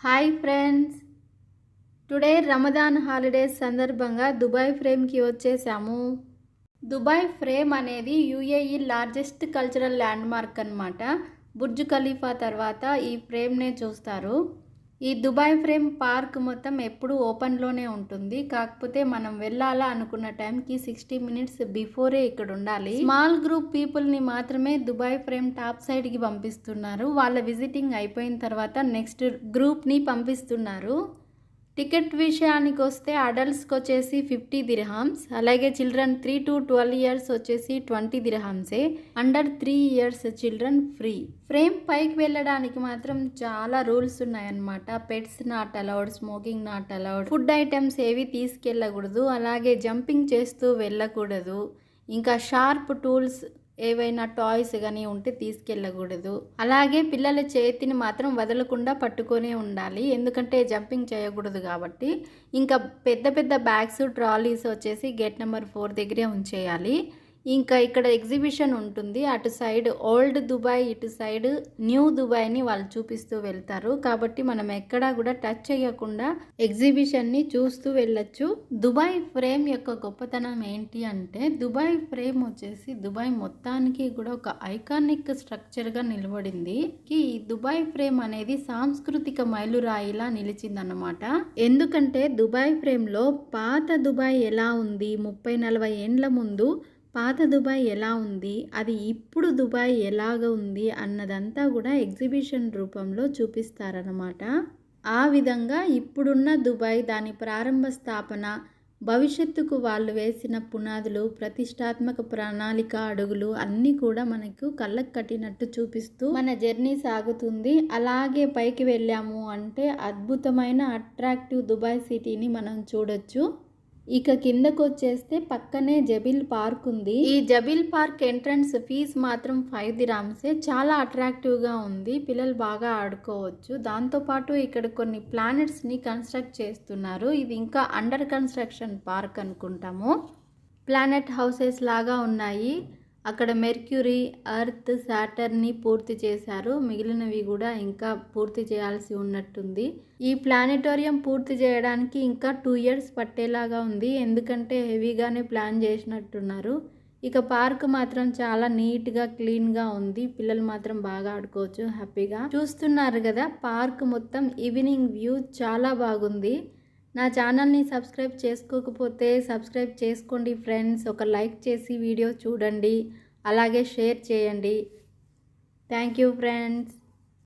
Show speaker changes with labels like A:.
A: Hi friends, today Ramadan holidays సందర్భంగా Dubai ఫ్రేమ్కి వచ్చేసాము. Dubai frame అనేది యూఏఈ లార్జెస్ట్ కల్చరల్ ల్యాండ్మార్క్ అన్నమాట. బుర్జ్ ఖలీఫా తర్వాత ఈ ఫ్రేమ్నే చూస్తారు. ఈ దుబాయ్ ఫ్రేమ్ పార్క్ మొత్తం ఎప్పుడు ఓపెన్లోనే ఉంటుంది. కాకపోతే మనం వెళ్ళాలా అనుకున్న టైంకి 60 మినిట్స్ బిఫోరే ఇక్కడ ఉండాలి. స్మాల్ గ్రూప్ పీపుల్ని మాత్రమే దుబాయ్ ఫ్రేమ్ టాప్ సైడ్కి పంపిస్తున్నారు. వాళ్ళ విజిటింగ్ అయిపోయిన తర్వాత నెక్స్ట్ గ్రూప్ని పంపిస్తున్నారు. టికెట్ విషయానికి వస్తే అడల్ట్స్కి వచ్చేసి 50 దిర్హామ్స్, అలాగే చిల్డ్రన్ 3 to 12 ఇయర్స్ వచ్చేసి 20 దిర్హామ్సే. Under 3 years children free. Frame పైకి వెళ్ళడానికి మాత్రం చాలా రూల్స్ ఉన్నాయన్నమాట. Pets not allowed, smoking not allowed, food items ఏవి తీసుకెళ్ళకూడదు, అలాగే జంపింగ్ చేస్తూ వెళ్ళకూడదు, ఇంకా షార్ప్ టూల్స్ ఏవైనా టాయ్స్ కానీ ఉంటే తీసుకెళ్ళకూడదు. అలాగే పిల్లల చేతిని మాత్రం వదలకుండా పట్టుకొనే ఉండాలి, ఎందుకంటే జంపింగ్ చేయకూడదు కాబట్టి. ఇంకా పెద్ద పెద్ద బ్యాగ్స్, ట్రాలీస్ వచ్చేసి గేట్ నెంబర్ 4 దగ్గరే ఉంచేయాలి. ఇంకా ఇక్కడ ఎగ్జిబిషన్ ఉంటుంది. అటు సైడ్ ఓల్డ్ దుబాయ్, ఇటు సైడ్ న్యూ దుబాయ్ని వాళ్ళు చూపిస్తూ వెళ్తారు. కాబట్టి మనం ఎక్కడా కూడా టచ్ చేయకుండా ఎగ్జిబిషన్ని చూస్తూ వెళ్ళొచ్చు. దుబాయ్ ఫ్రేమ్ యొక్క గొప్పతనం ఏంటి అంటే, దుబాయ్ ఫ్రేమ్ వచ్చేసి దుబాయ్ మొత్తానికి కూడా ఒక ఐకానిక్ స్ట్రక్చర్గా నిలబడింది. ఈ దుబాయ్ ఫ్రేమ్ అనేది సాంస్కృతిక మైలురాయిలా నిలిచిందన్నమాట. ఎందుకంటే దుబాయ్ ఫ్రేమ్లో పాత దుబాయ్ ఎలా ఉంది, 30-40 ఏండ్ల ముందు పాత దుబాయ్ ఎలా ఉంది, అది ఇప్పుడు దుబాయ్ ఎలాగ ఉంది అన్నదంతా కూడా ఎగ్జిబిషన్ రూపంలో చూపిస్తారన్నమాట. ఆ విధంగా ఇప్పుడున్న దుబాయ్, దాని ప్రారంభ స్థాపన, భవిష్యత్తుకు వాళ్ళు వేసిన పునాదులు, ప్రతిష్టాత్మక ప్రణాళిక అడుగులు అన్నీ కూడా మనకు కళ్ళకు కట్టినట్టు చూపిస్తూ మన జర్నీ సాగుతుంది. అలాగే పైకి వెళ్ళాము అంటే అద్భుతమైన అట్రాక్టివ్ దుబాయ్ సిటీని మనం చూడొచ్చు. ఇక కిందకు వచ్చేస్తే పక్కనే జబిల్ పార్క్ ఉంది. ఈ జబిల్ పార్క్ ఎంట్రన్స్ ఫీజు మాత్రం 5 దిర్హామ్సే. చాలా అట్రాక్టివ్గా ఉంది, పిల్లలు బాగా ఆడుకోవచ్చు. దాంతోపాటు ఇక్కడ కొన్ని ప్లానెట్స్ని కన్స్ట్రక్ట్ చేస్తున్నారు. ఇది ఇంకా అండర్ కన్స్ట్రక్షన్ పార్క్ అనుకుంటాము. ప్లానెట్ హౌసెస్ లాగా ఉన్నాయి. అక్కడ మెర్క్యూరీ, ఎర్త్, సాటర్న్ని పూర్తి చేశారు. మిగిలినవి కూడా ఇంకా పూర్తి చేయాల్సి ఉన్నట్టుంది. ఈ ప్లానెటోరియం పూర్తి చేయడానికి ఇంకా 2 ఇయర్స్ పట్టేలాగా ఉంది, ఎందుకంటే హెవీగానే ప్లాన్ చేసినట్టున్నారు. ఇక పార్క్ మాత్రం చాలా నీట్గా, క్లీన్గా ఉంది. పిల్లలు మాత్రం బాగా ఆడుకోవచ్చు హ్యాపీగా. చూస్తున్నారు కదా, పార్క్ మొత్తం ఈవినింగ్ వ్యూ చాలా బాగుంది. నా ఛానల్ని సబ్స్క్రైబ్ చేసుకోకపోతే సబ్స్క్రైబ్ చేసుకోండి ఫ్రెండ్స్. ఒక లైక్ చేసి వీడియో చూడండి, అలాగే షేర్ చేయండి. Thank you friends.